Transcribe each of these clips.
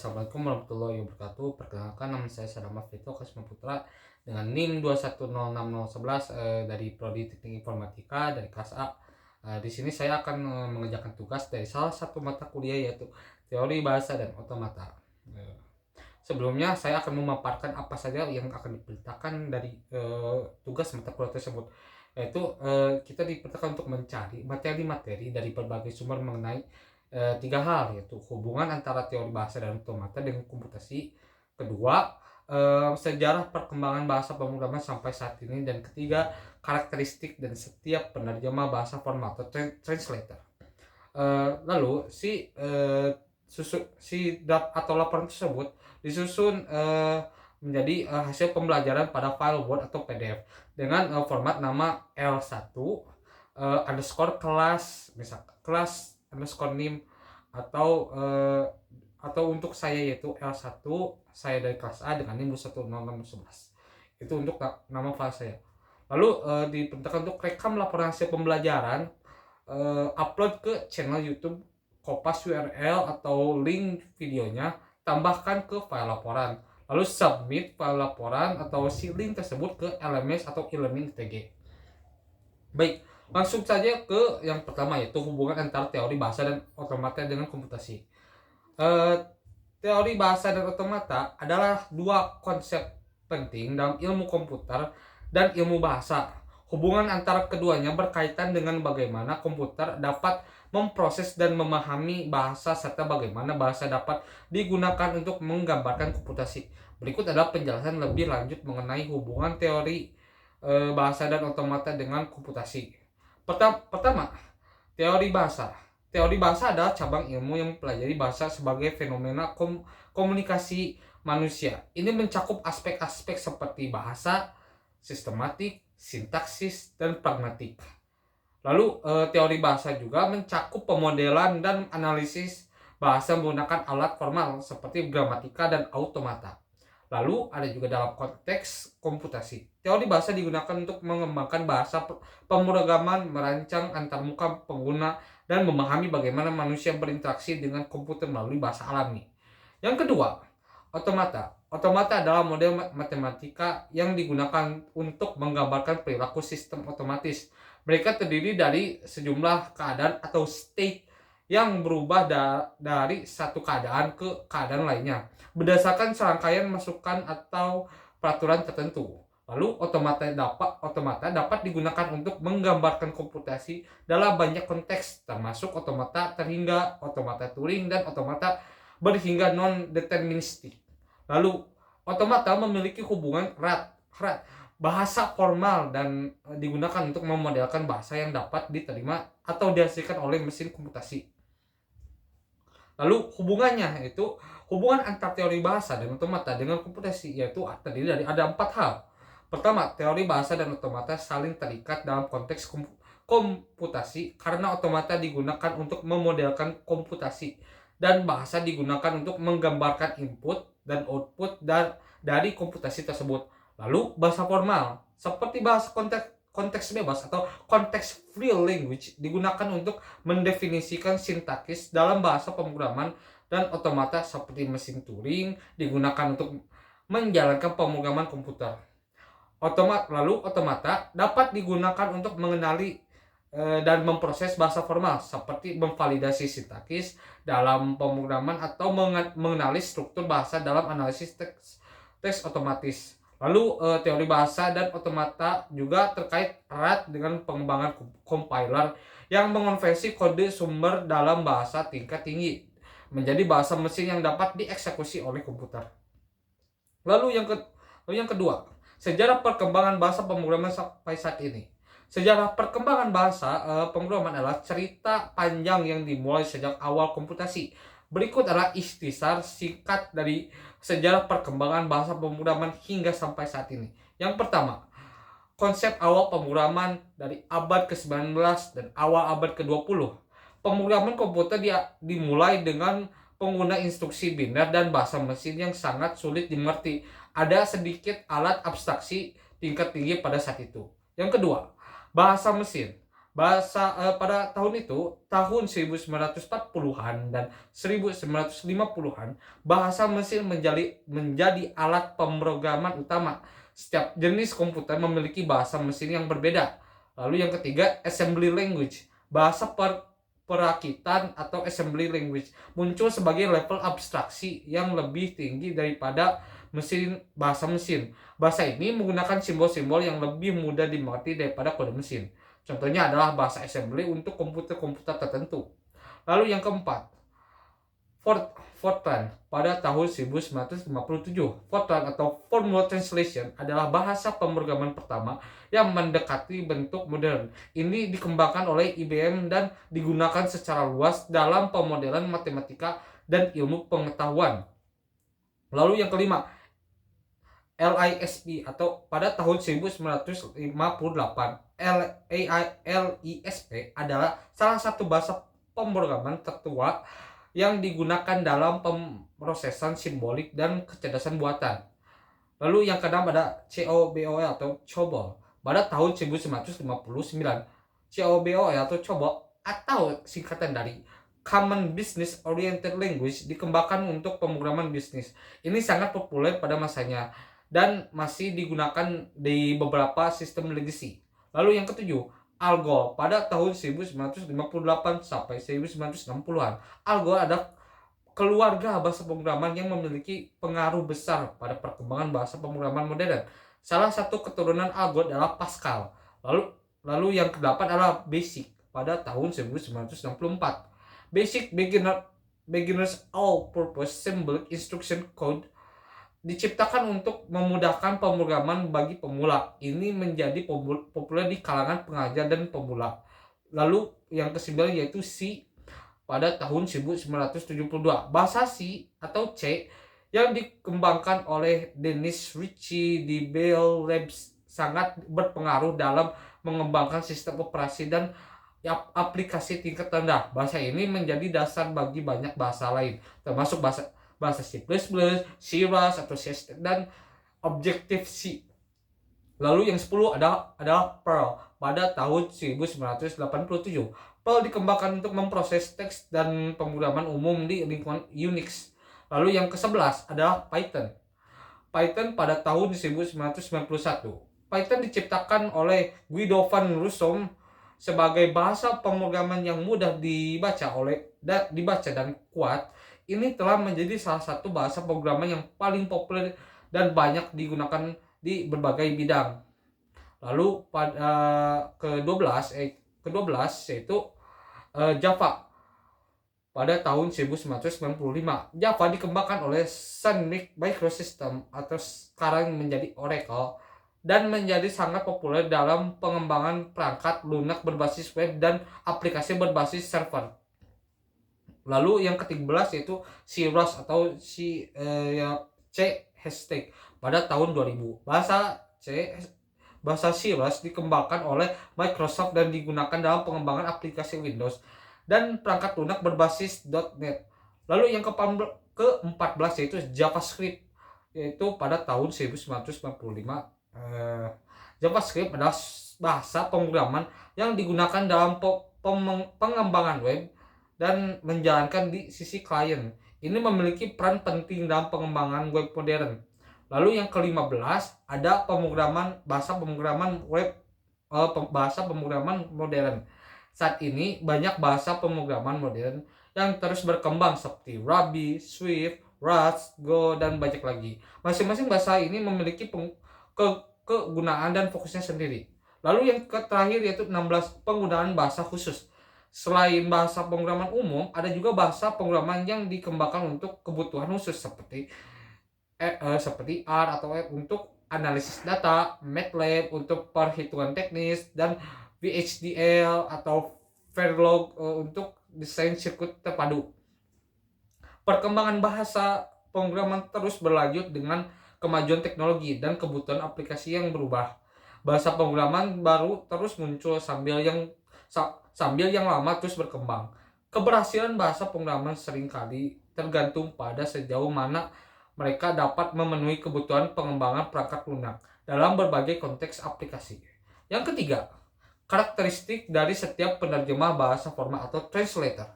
Assalamualaikum warahmatullahi wabarakatuh. Perkenalkan, nama saya Sadama Fito Kasma Putra dengan NIM 2106011 dari Prodi Teknik Informatika dari kelas A. Di sini saya akan mengerjakan tugas dari salah satu mata kuliah yaitu Teori Bahasa dan Otomata. Sebelumnya saya akan memaparkan apa saja yang akan diperintahkan dari tugas mata kuliah tersebut. Yaitu kita diperintahkan untuk mencari materi-materi dari berbagai sumber mengenai tiga hal, yaitu hubungan antara teori bahasa dan otomata dengan komputasi, kedua sejarah perkembangan bahasa pemrograman sampai saat ini, dan ketiga karakteristik dan setiap penerjemah bahasa formal atau translator. Lalu si draft atau laporan tersebut disusun menjadi hasil pembelajaran pada file Word atau PDF dengan format nama L1 underscore kelas, misal kelas underscore nim, atau untuk saya yaitu L1 saya dari kelas A dengan nim 2106011. Itu untuk nama file saya. Lalu diperintahkan untuk rekam laporan hasil pembelajaran, upload ke channel YouTube, kopas URL atau link videonya, tambahkan ke file laporan, lalu submit file laporan atau si link tersebut ke LMS atau e-learning TG. Baik, langsung saja ke yang pertama, yaitu hubungan antara teori bahasa dan otomata dengan komputasi. Teori bahasa dan otomata adalah dua konsep penting dalam ilmu komputer dan ilmu bahasa. Hubungan antara keduanya berkaitan dengan bagaimana komputer dapat memproses dan memahami bahasa serta bagaimana bahasa dapat digunakan untuk menggambarkan komputasi. Berikut adalah penjelasan lebih lanjut mengenai hubungan teori bahasa dan otomata dengan komputasi. Pertama, teori bahasa. Teori bahasa adalah cabang ilmu yang mempelajari bahasa sebagai fenomena komunikasi manusia. Ini mencakup aspek-aspek seperti bahasa, sistematik, sintaksis, dan pragmatik. Lalu teori bahasa juga mencakup pemodelan dan analisis bahasa menggunakan alat formal seperti gramatika dan automata. Lalu ada juga dalam konteks komputasi. Teori bahasa digunakan untuk mengembangkan bahasa pemrograman, merancang antarmuka pengguna, dan memahami bagaimana manusia berinteraksi dengan komputer melalui bahasa alami. Yang kedua, otomata. Otomata adalah model matematika yang digunakan untuk menggambarkan perilaku sistem otomatis. Mereka terdiri dari sejumlah keadaan atau state yang berubah dari satu keadaan ke keadaan lainnya berdasarkan serangkaian masukan atau peraturan tertentu. Lalu otomata dapat digunakan untuk menggambarkan komputasi dalam banyak konteks, termasuk otomata terhingga, otomata Turing, dan otomata berhingga non-deterministik. Lalu otomata memiliki hubungan erat bahasa formal dan digunakan untuk memodelkan bahasa yang dapat diterima atau dihasilkan oleh mesin komputasi. Lalu hubungannya, yaitu hubungan antar teori bahasa dan otomata dengan komputasi, yaitu terdiri dari ada 4 hal. Pertama, teori bahasa dan otomata saling terikat dalam konteks komputasi karena otomata digunakan untuk memodelkan komputasi dan bahasa digunakan untuk menggambarkan input dan output dari komputasi tersebut. Lalu bahasa formal seperti bahasa konteks bebas atau konteks free language digunakan untuk mendefinisikan sintaksis dalam bahasa pemrograman, dan otomata seperti mesin Turing digunakan untuk menjalankan pemrograman komputer. Lalu otomata dapat digunakan untuk mengenali dan memproses bahasa formal seperti memvalidasi sintaksis dalam pemrograman atau mengenali struktur bahasa dalam analisis teks otomatis. Lalu teori bahasa dan otomata juga terkait erat dengan pengembangan compiler yang mengonversi kode sumber dalam bahasa tingkat tinggi menjadi bahasa mesin yang dapat dieksekusi oleh komputer. Lalu yang kedua, sejarah perkembangan bahasa pemrograman sampai saat ini. Sejarah perkembangan bahasa pemrograman adalah cerita panjang yang dimulai sejak awal komputasi. Berikut adalah ikhtisar singkat dari sejarah perkembangan bahasa pemrograman hingga sampai saat ini. Yang pertama, konsep awal pemrograman dari abad ke-19 dan awal abad ke-20. Pemrograman komputer dimulai dengan pengguna instruksi biner dan bahasa mesin yang sangat sulit dimengerti. Ada sedikit alat abstraksi tingkat tinggi pada saat itu. Yang kedua, bahasa mesin. Pada tahun itu, tahun 1940-an dan 1950-an, bahasa mesin menjadi alat pemrograman utama. Setiap jenis komputer memiliki bahasa mesin yang berbeda. Lalu yang ketiga, assembly language. Bahasa perakitan atau assembly language muncul sebagai level abstraksi yang lebih tinggi daripada bahasa mesin. Bahasa ini menggunakan simbol-simbol yang lebih mudah dimengerti daripada kode mesin. Contohnya adalah bahasa assembly untuk komputer-komputer tertentu. Lalu yang keempat, Fortran pada tahun 1957. Fortran atau Formula Translation adalah bahasa pemrograman pertama yang mendekati bentuk modern. Ini dikembangkan oleh IBM dan digunakan secara luas dalam pemodelan matematika dan ilmu pengetahuan. Lalu yang kelima, LISP atau pada tahun 1958. LISP adalah salah satu bahasa pemrograman tertua yang digunakan dalam pemrosesan simbolik dan kecerdasan buatan. Lalu yang keenam ada COBOL atau COBOL pada tahun 1959. COBOL atau COBOL atau singkatan dari Common Business Oriented Language dikembangkan untuk pemrograman bisnis. Ini sangat populer pada masanya dan masih digunakan di beberapa sistem legacy. Lalu yang ketujuh, ALGOL pada tahun 1958 sampai 1960-an. ALGOL ada keluarga bahasa pemrograman yang memiliki pengaruh besar pada perkembangan bahasa pemrograman modern. Salah satu keturunan ALGOL adalah Pascal. Lalu yang kedelapan adalah BASIC pada tahun 1964. BASIC Beginners All-Purpose Symbolic Instruction Code diciptakan untuk memudahkan pemrograman bagi pemula. Ini menjadi populer di kalangan pengajar dan pemula. Lalu yang kesembilan yaitu C pada tahun 1972. Bahasa C atau C yang dikembangkan oleh Dennis Ritchie di Bell Labs sangat berpengaruh dalam mengembangkan sistem operasi dan aplikasi tingkat rendah. Bahasa ini menjadi dasar bagi banyak bahasa lain, termasuk bahasa C++, C Rust atau C dan Objective-C. Lalu yang 10 adalah Perl pada tahun 1987. Perl dikembangkan untuk memproses teks dan pemrograman umum di lingkungan Unix. Lalu yang ke-11 adalah Python. Python pada tahun 1991. Python diciptakan oleh Guido van Rossum sebagai bahasa pemrograman yang mudah dibaca dan kuat. Ini telah menjadi salah satu bahasa pemrograman yang paling populer dan banyak digunakan di berbagai bidang. Lalu pada ke-12 yaitu Java pada tahun 1995. Java dikembangkan oleh Sun Microsystems atau sekarang menjadi Oracle dan menjadi sangat populer dalam pengembangan perangkat lunak berbasis web dan aplikasi berbasis server. Lalu yang ke-13 yaitu C Rust atau C Hashtag pada tahun 2000. Bahasa C Rust dikembangkan oleh Microsoft dan digunakan dalam pengembangan aplikasi Windows dan perangkat lunak berbasis .NET. Lalu yang ke-14 yaitu JavaScript, yaitu pada tahun 1995. JavaScript adalah bahasa pemrograman yang digunakan dalam pengembangan web dan menjalankan di sisi klien. Ini memiliki peran penting dalam pengembangan web modern. Lalu yang ke-15 ada bahasa pemrograman modern. Saat ini banyak bahasa pemrograman modern yang terus berkembang seperti Ruby, Swift, Rust, Go, dan banyak lagi. Masing-masing bahasa ini memiliki kegunaan dan fokusnya sendiri. Lalu yang terakhir yaitu 16 penggunaan bahasa khusus. Selain bahasa pemrograman umum, ada juga bahasa pemrograman yang dikembangkan untuk kebutuhan khusus seperti R atau R untuk analisis data, MATLAB untuk perhitungan teknis, dan VHDL atau Verilog untuk desain sirkuit terpadu. Perkembangan bahasa pemrograman terus berlanjut dengan kemajuan teknologi dan kebutuhan aplikasi yang berubah. Bahasa pemrograman baru terus muncul sambil yang lama terus berkembang. Keberhasilan bahasa pemrograman seringkali tergantung pada sejauh mana mereka dapat memenuhi kebutuhan pengembangan perangkat lunak dalam berbagai konteks aplikasi. Yang ketiga, karakteristik dari setiap penerjemah bahasa formal atau translator.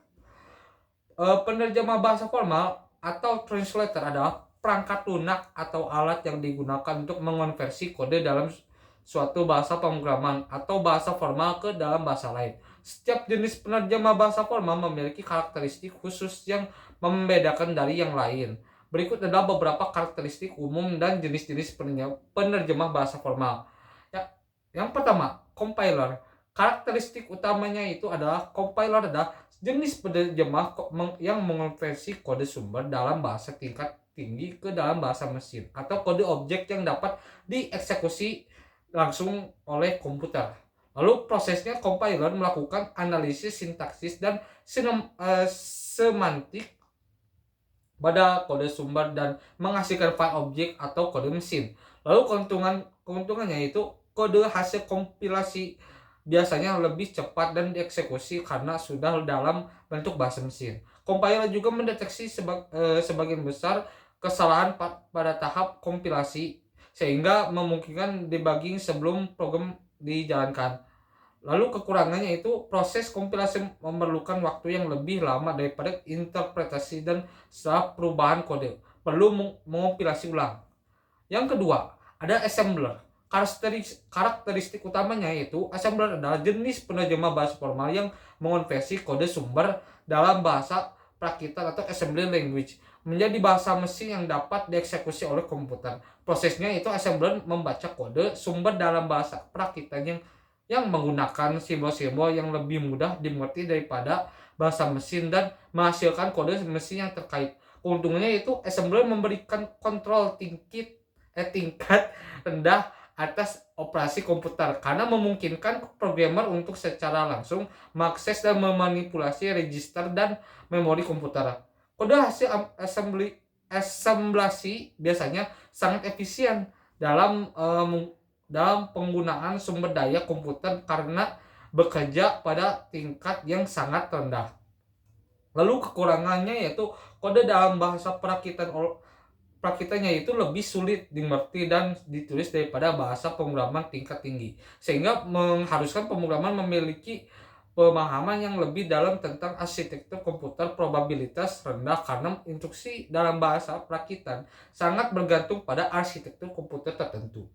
Penerjemah bahasa formal atau translator adalah perangkat lunak atau alat yang digunakan untuk mengonversi kode dalam suatu bahasa pemrograman atau bahasa formal ke dalam bahasa lain. Setiap jenis penerjemah bahasa formal memiliki karakteristik khusus yang membedakan dari yang lain. Berikut adalah beberapa karakteristik umum dan jenis-jenis penerjemah bahasa formal. Ya, yang pertama, compiler. Karakteristik utamanya itu adalah compiler adalah jenis penerjemah yang mengonversi kode sumber dalam bahasa tingkat tinggi ke dalam bahasa mesin atau kode objek yang dapat dieksekusi langsung oleh komputer. Lalu prosesnya compiler melakukan analisis sintaksis dan semantik pada kode sumber dan menghasilkan file objek atau kode mesin. Lalu keuntungannya itu kode hasil kompilasi biasanya lebih cepat dan dieksekusi karena sudah dalam bentuk bahasa mesin. Compiler juga mendeteksi sebagian besar kesalahan pada tahap kompilasi sehingga memungkinkan debugging sebelum program dijalankan. Lalu kekurangannya itu proses kompilasi memerlukan waktu yang lebih lama daripada interpretasi dan setelah perubahan kode perlu mengompilasi ulang. Yang kedua, ada assembler. Karakteristik utamanya yaitu assembler adalah jenis penerjemah bahasa formal yang mengonversi kode sumber dalam bahasa perakitan atau assembly language menjadi bahasa mesin yang dapat dieksekusi oleh komputer. Prosesnya itu assembler membaca kode sumber dalam bahasa perakitan yang menggunakan simbol-simbol yang lebih mudah dimengerti daripada bahasa mesin dan menghasilkan kode mesin yang terkait. Keuntungannya itu assembler memberikan kontrol tingkat rendah atas operasi komputer karena memungkinkan programmer untuk secara langsung mengakses dan memanipulasi register dan memori komputer. Kode hasil asemblasi biasanya sangat efisien dalam penggunaan sumber daya komputer karena bekerja pada tingkat yang sangat rendah. Lalu kekurangannya yaitu kode dalam bahasa perakitannya itu lebih sulit dimengerti dan ditulis daripada bahasa pemrograman tingkat tinggi, sehingga mengharuskan pemrograman memiliki pemahaman yang lebih dalam tentang arsitektur komputer. Probabilitas rendah karena instruksi dalam bahasa perakitan sangat bergantung pada arsitektur komputer tertentu.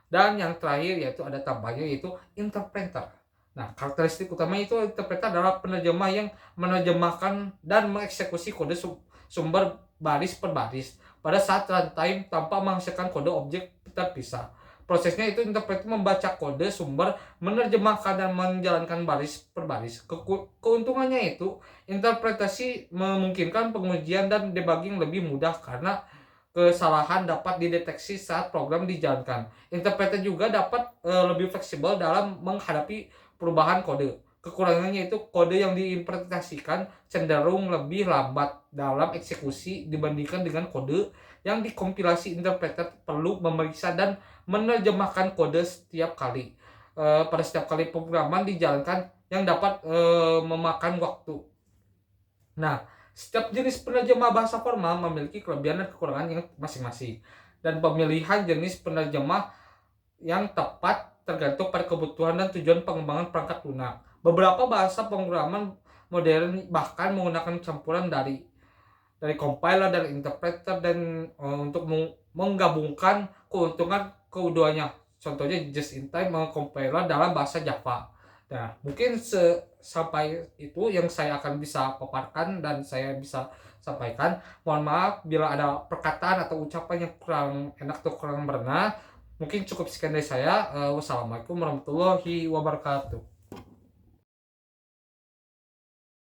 Dan yang terakhir yaitu ada tambahnya yaitu interpreter. Nah, karakteristik utama itu interpreter adalah penerjemah yang menerjemahkan dan mengeksekusi kode sumber baris per baris pada saat runtime tanpa menghasilkan kode objek terpisah. Prosesnya itu interpreter membaca kode sumber, menerjemahkan dan menjalankan baris per baris. Keuntungannya itu interpretasi memungkinkan pengujian dan debugging lebih mudah karena kesalahan dapat dideteksi saat program dijalankan. Interpreter juga dapat lebih fleksibel dalam menghadapi perubahan kode. Kekurangannya itu kode yang diimplementasikan cenderung lebih lambat dalam eksekusi dibandingkan dengan kode yang dikompilasi. Interpreter perlu memeriksa dan menerjemahkan kode setiap kali. Pada setiap kali pemrograman dijalankan yang dapat memakan waktu. Nah, setiap jenis penerjemah bahasa formal memiliki kelebihan dan kekurangan yang masing-masing. Dan pemilihan jenis penerjemah yang tepat tergantung pada kebutuhan dan tujuan pengembangan perangkat lunak. Beberapa bahasa pemrograman modern bahkan menggunakan campuran dari compiler dan interpreter dan untuk menggabungkan keuntungan keduanya. Contohnya just in time compiler dalam bahasa Java. Nah, mungkin sampai itu yang saya akan bisa paparkan dan saya bisa sampaikan. Mohon maaf bila ada perkataan atau ucapan yang kurang enak atau kurang berkenan. Mungkin cukup sekian dari saya. Wassalamualaikum warahmatullahi wabarakatuh.